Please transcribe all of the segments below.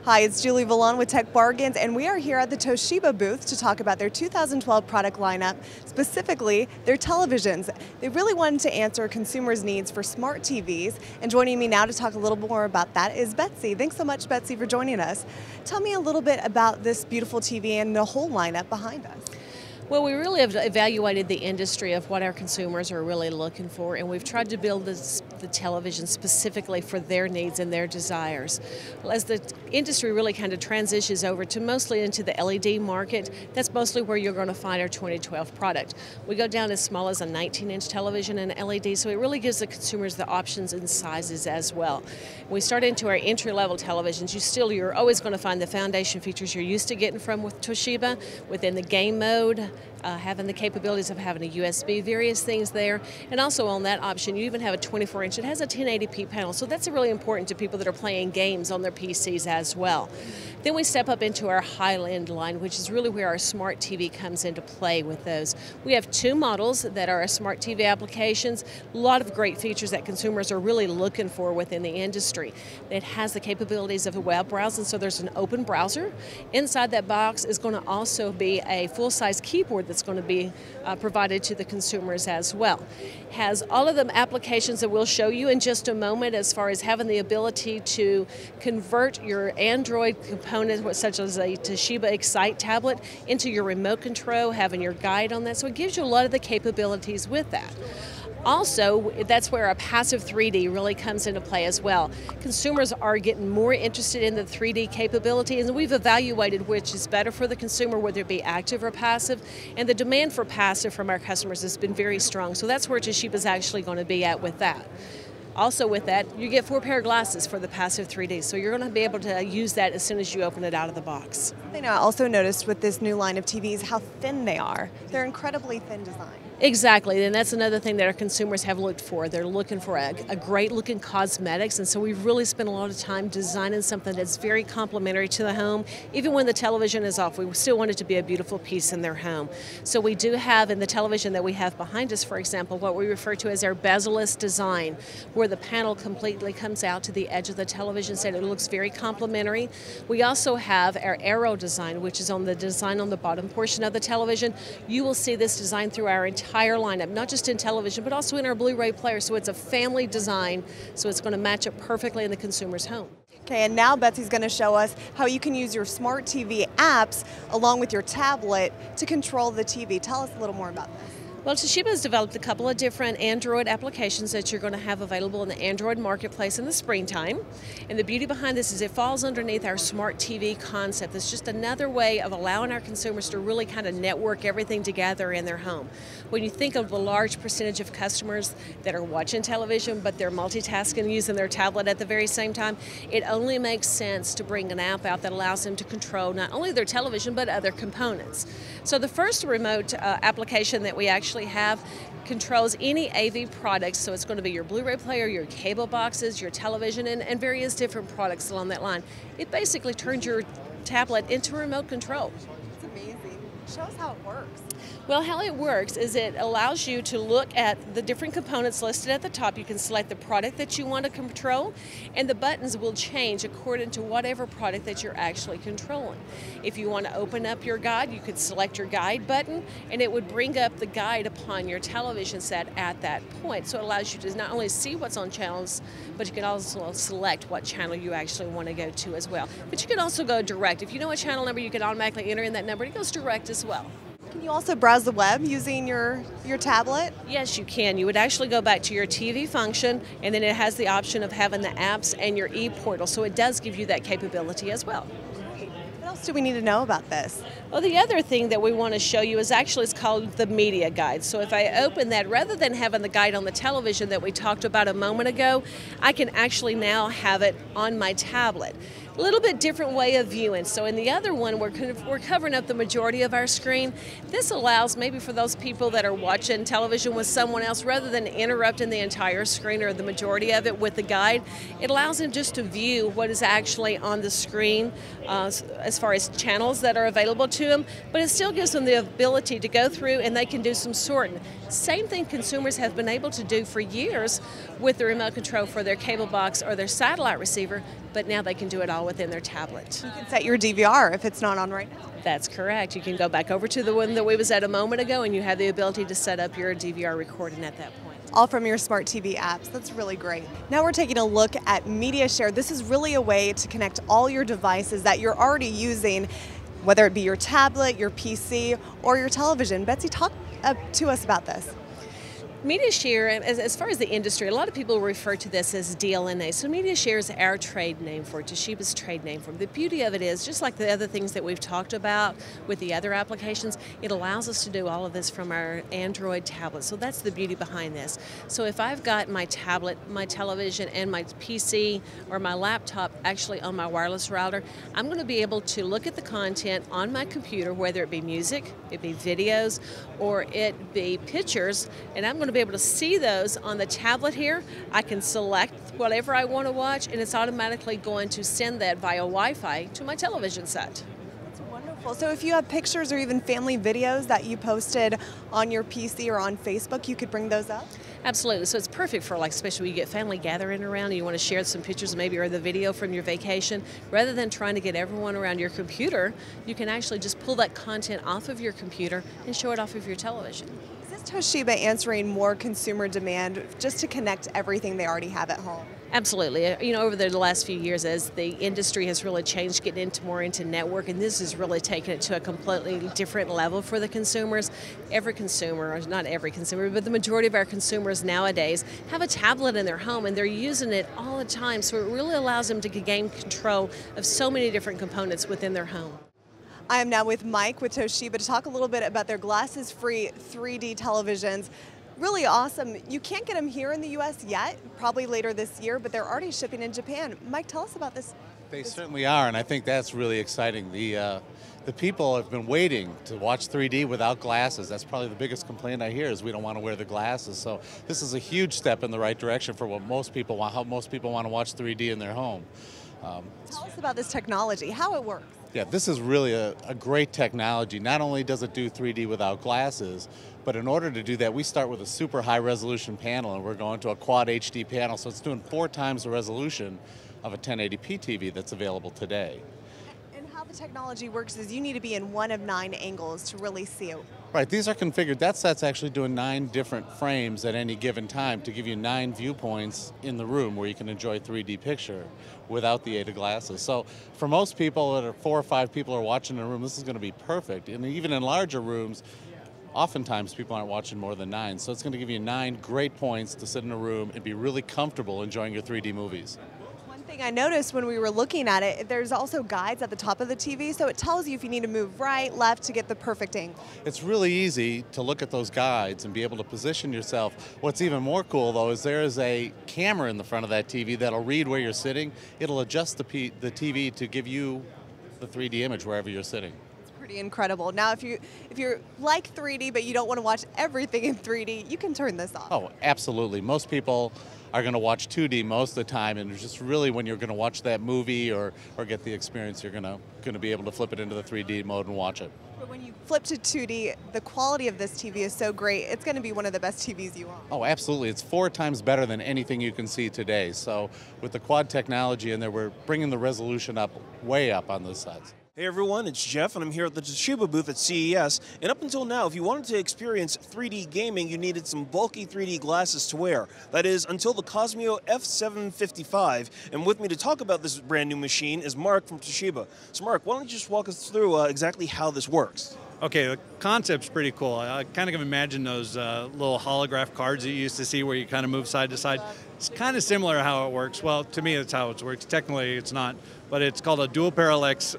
Hi, it's Julie Vallon with Tech Bargains, and we are here at the Toshiba booth to talk about their 2012 product lineup, specifically their televisions. They really wanted to answer consumers' needs for smart TVs, and joining me now to talk a little more about that is Betsy. Thanks so much, Betsy, for joining us. Tell me a little bit about this beautiful TV and the whole lineup behind us. Well, we really have evaluated the industry of what our consumers are really looking for, and we've tried to build the television specifically for their needs and their desires. Well, as the industry really kind of transitions over to mostly into the LED market, that's mostly where you're going to find our 2012 product. We go down as small as a 19-inch television and LED, so it really gives the consumers the options and sizes as well. When we start into our entry-level televisions, you're always going to find the foundation features you're used to getting from with Toshiba within the game mode. Having the capabilities of having a USB, various things there, and also on that option you even have a 24-inch. It has a 1080p panel, so that's really important to people that are playing games on their PCs as well. Then we step up into our high-end line, which is really where our smart TV comes into play with those. We have two models that are our smart TV applications, a lot of great features that consumers are really looking for within the industry. It has the capabilities of a web browsing, so there's an open browser. Inside that box is going to also be a full-size keyboard that's going to be provided to the consumers as well. Has all of the applications that we'll show you in just a moment, as far as having the ability to convert your Android component, such as a Toshiba Excite tablet, into your remote control, having your guide on that, so it gives you a lot of the capabilities with that. Also, that's where a passive 3D really comes into play as well. Consumers are getting more interested in the 3D capability, and we've evaluated which is better for the consumer, whether it be active or passive, and the demand for passive from our customers has been very strong, so that's where Toshiba is actually going to be at with that. Also with that, you get 4 pair of glasses for the passive 3D, so you're going to be able to use that as soon as you open it out of the box. Something I also noticed with this new line of TVs, how thin they are. They're incredibly thin design. Exactly, and that's another thing that our consumers have looked for. They're looking for a great looking cosmetics, and so we've really spent a lot of time designing something that's very complementary to the home. Even when the television is off, we still want it to be a beautiful piece in their home. So we do have in the television that we have behind us, for example, what we refer to as our bezel-less design, where the panel completely comes out to the edge of the television set. It looks very complementary. We also have our arrow design, which is on the design on the bottom portion of the television. You will see this design through our entire lineup, not just in television, but also in our Blu-ray player. So it's a family design, so it's going to match up perfectly in the consumer's home. Okay, and now Betsy's going to show us how you can use your smart TV apps along with your tablet to control the TV. Tell us a little more about this. Well, Toshiba has developed a couple of different Android applications that you're going to have available in the Android marketplace in the springtime. And the beauty behind this is it falls underneath our smart TV concept. It's just another way of allowing our consumers to really kind of network everything together in their home. When you think of the large percentage of customers that are watching television, but they're multitasking using their tablet at the very same time, it only makes sense to bring an app out that allows them to control not only their television, but other components. So the first remote application that we actually have controls any AV products, so it's going to be your Blu-ray player, your cable boxes, your television, and various different products along that line. It basically turns your tablet into remote control. It's amazing. Show us how it works. Well, how it works is it allows you to look at the different components listed at the top. You can select the product that you want to control, and the buttons will change according to whatever product that you're actually controlling. If you want to open up your guide, you could select your guide button, and it would bring up the guide upon your television set at that point. So it allows you to not only see what's on channels, but you can also select what channel you actually want to go to as well. But you can also go direct. If you know a channel number, you can automatically enter in that number. It goes direct as well. Can you also browse the web using your tablet? Yes, you can. You would actually go back to your TV function, and then it has the option of having the apps and your e-portal, so it does give you that capability as well. What else do we need to know about this? Well, the other thing that we want to show you is actually it's called the media guide. So if I open that, rather than having the guide on the television that we talked about a moment ago, I can actually now have it on my tablet. A little bit different way of viewing. So in the other one, we're covering up the majority of our screen. This allows maybe for those people that are watching television with someone else, rather than interrupting the entire screen or the majority of it with the guide, it allows them just to view what is actually on the screen as far as channels that are available to them, but it still gives them the ability to go through and they can do some sorting. Same thing consumers have been able to do for years with the remote control for their cable box or their satellite receiver, but now they can do it all within their tablet. You can set your DVR if it's not on right now. That's correct. You can go back over to the one that we was at a moment ago, and you have the ability to set up your DVR recording at that point. All from your smart TV apps. That's really great. Now we're taking a look at Media Share. This is really a way to connect all your devices that you're already using, whether it be your tablet, your PC, or your television. Betsy, talk to us about this. Media Share, as far as the industry, a lot of people refer to this as DLNA. So Media Share is our trade name for it, Toshiba's trade name for it. The beauty of it is, just like the other things that we've talked about with the other applications, it allows us to do all of this from our Android tablet. So that's the beauty behind this. So if I've got my tablet, my television, and my PC or my laptop actually on my wireless router, I'm going to be able to look at the content on my computer, whether it be music, it be videos, or it be pictures, and I'm going to be able to see those on the tablet here. I can select whatever I want to watch, and it's automatically going to send that via Wi-Fi to my television set. That's wonderful. So if you have pictures or even family videos that you posted on your PC or on Facebook, you could bring those up? Absolutely. So it's perfect for, like, especially when you get family gathering around and you want to share some pictures maybe or the video from your vacation. Rather than trying to get everyone around your computer, you can actually just pull that content off of your computer and show it off of your television. Is Toshiba answering more consumer demand just to connect everything they already have at home? Absolutely. You know, over the last few years, as the industry has really changed, getting more into network, and this has really taken it to a completely different level for the consumers. Every consumer, or not every consumer, but the majority of our consumers nowadays have a tablet in their home, and they're using it all the time. So it really allows them to gain control of so many different components within their home. I am now with Mike with Toshiba to talk a little bit about their GlassesFree 3D televisions. Really awesome. You can't get them here in the U.S. yet, probably later this year, but they're already shipping in Japan. Mike, tell us about this. They certainly are, and I think that's really exciting. The people have been waiting to watch 3D without glasses. That's probably the biggest complaint I hear, is we don't want to wear the glasses. So this is a huge step in the right direction for what most people want, how most people want to watch 3D in their home. Tell us about this technology, how it works. Yeah, this is really a great technology. Not only does it do 3D without glasses, but in order to do that, we start with a super high resolution panel, and we're going to a quad HD panel, so it's doing 4 times the resolution of a 1080p TV that's available today. And how the technology works is you need to be in one of 9 angles to really see it. Right, these are configured. That set's actually doing 9 different frames at any given time to give you 9 viewpoints in the room where you can enjoy a 3D picture without the aid of glasses. So for most people, that are 4 or 5 people are watching in a room, this is going to be perfect. And even in larger rooms, oftentimes people aren't watching more than 9. So it's going to give you 9 great points to sit in a room and be really comfortable enjoying your 3D movies. Thing I noticed when we were looking at it, there's also guides at the top of the TV, so it tells you if you need to move right, left to get the perfect angle. It's really easy to look at those guides and be able to position yourself. What's even more cool, though, is there is a camera in the front of that TV that'll read where you're sitting. It'll adjust the TV to give you the 3D image wherever you're sitting. It's pretty incredible. Now, if you're like 3D but you don't want to watch everything in 3D, you can turn this off. Oh, absolutely. Most people are going to watch 2D most of the time, and it's just really when you're going to watch that movie or get the experience, you're going to be able to flip it into the 3D mode and watch it. But when you flip to 2D, the quality of this TV is so great, it's going to be one of the best TVs you own. Oh, absolutely. It's 4 times better than anything you can see today. So with the quad technology in there, we're bringing the resolution up, way up on those sets. Hey everyone, it's Jeff, and I'm here at the Toshiba booth at CES. And up until now, if you wanted to experience 3D gaming, you needed some bulky 3D glasses to wear. That is, until the Cosmio F755. And with me to talk about this brand new machine is Mark from Toshiba. So Mark, why don't you just walk us through exactly how this works? Okay, the concept's pretty cool. I kind of imagine those little holograph cards that you used to see where you kind of move side to side. It's kind of similar how it works. Well, to me, that's how it works. Technically, it's not, but it's called a dual parallax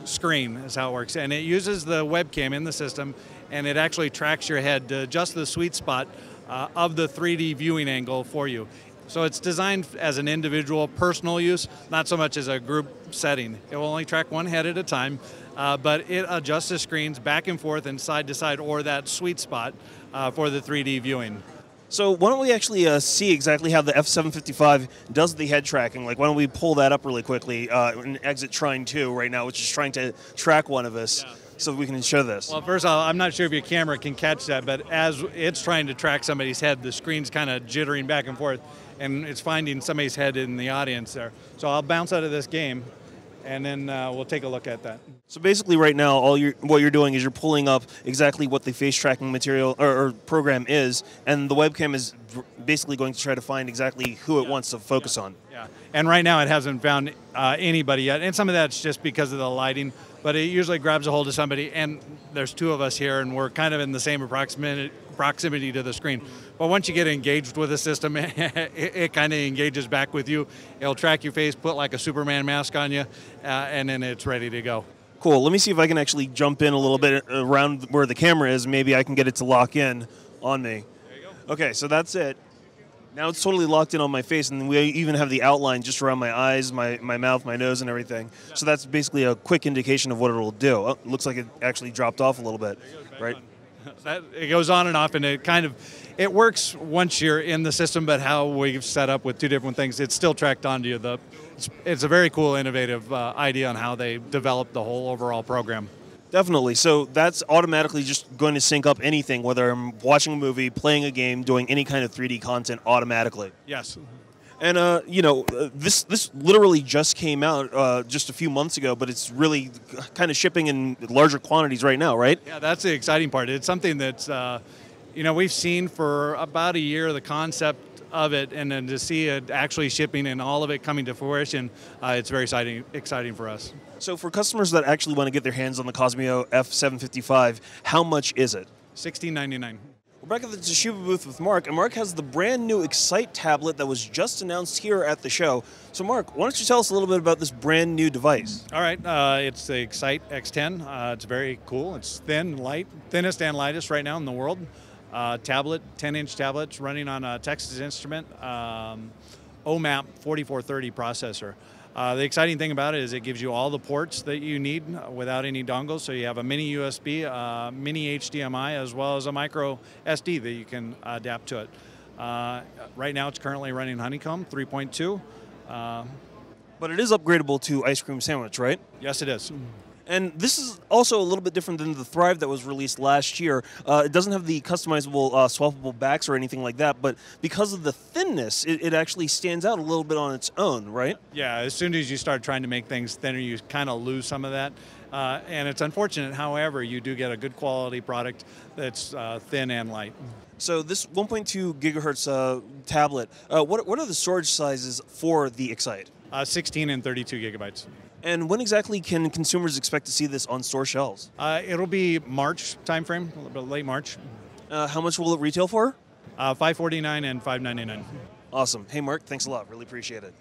screen is how it works. And it uses the webcam in the system, and it actually tracks your head to just the sweet spot of the 3D viewing angle for you. So it's designed as an individual personal use, not so much as a group setting. It will only track one head at a time, but it adjusts the screens back and forth and side to side, or that sweet spot for the 3D viewing. So why don't we actually see exactly how the F755 does the head tracking? Like, why don't we pull that up really quickly and exit Trine 2 right now, which is trying to track one of us. Yeah. so we can show this? Well, first of all, I'm not sure if your camera can catch that, but as it's trying to track somebody's head, the screen's kind of jittering back and forth, and it's finding somebody's head in the audience there. So I'll bounce out of this game, and then we'll take a look at that. So basically right now, what you're doing is you're pulling up exactly what the face tracking material or program is, and the webcam is basically going to try to find exactly who it wants to focus on. Yeah, and right now it hasn't found anybody yet, and some of that's just because of the lighting, but it usually grabs a hold of somebody, and there's two of us here, and we're kind of in the same proximity to the screen. But once you get engaged with the system, it kind of engages back with you. It'll track your face, put like a Superman mask on you, and then it's ready to go. Cool. Let me see if I can actually jump in a little bit around where the camera is. Maybe I can get it to lock in on me. There you go. Okay, so that's it. Now it's totally locked in on my face, and we even have the outline just around my eyes, my mouth, my nose, and everything. So that's basically a quick indication of what it'll do. Oh, it looks like it actually dropped off a little bit, right? It goes on and off, and it works once you're in the system, but how we've set up with two different things, it's still tracked onto you. It's a very cool, innovative idea on how they developed the whole overall program. Definitely. So that's automatically just going to sync up anything, whether I'm watching a movie, playing a game, doing any kind of 3D content automatically. Yes. And this literally just came out just a few months ago, but it's really kind of shipping in larger quantities right now, right? Yeah, that's the exciting part. It's something that's we've seen for about a year, the concept of it, and then to see it actually shipping and all of it coming to fruition, it's very exciting for us. So for customers that actually want to get their hands on the Cosmio F755, how much is it? $16.99. We're back at the Toshiba booth with Mark, and Mark has the brand new Excite tablet that was just announced here at the show. So Mark, why don't you tell us a little bit about this brand new device? All right, it's the Excite X10. It's very cool. It's thin, light, thinnest and lightest right now in the world. Tablet, 10-inch tablets running on a Texas Instrument OMAP 4430 processor. The exciting thing about it is it gives you all the ports that you need without any dongles. So you have a mini USB, mini HDMI, as well as a micro SD that you can adapt to it. Right now it's currently running Honeycomb 3.2. But it is upgradable to Ice Cream Sandwich, right? Yes, it is. And this is also a little bit different than the Thrive that was released last year. It doesn't have the customizable swappable backs or anything like that, but because of the thinness, it actually stands out a little bit on its own, right? Yeah, as soon as you start trying to make things thinner, you kind of lose some of that. And it's unfortunate, however, you do get a good quality product that's thin and light. So this 1.2 gigahertz tablet, what are the storage sizes for the Excite? 16 and 32 gigabytes. And when exactly can consumers expect to see this on store shelves? It'll be March timeframe, a little bit late March. How much will it retail for? $549 and $599. Awesome. Hey, Mark, thanks a lot. Really appreciate it.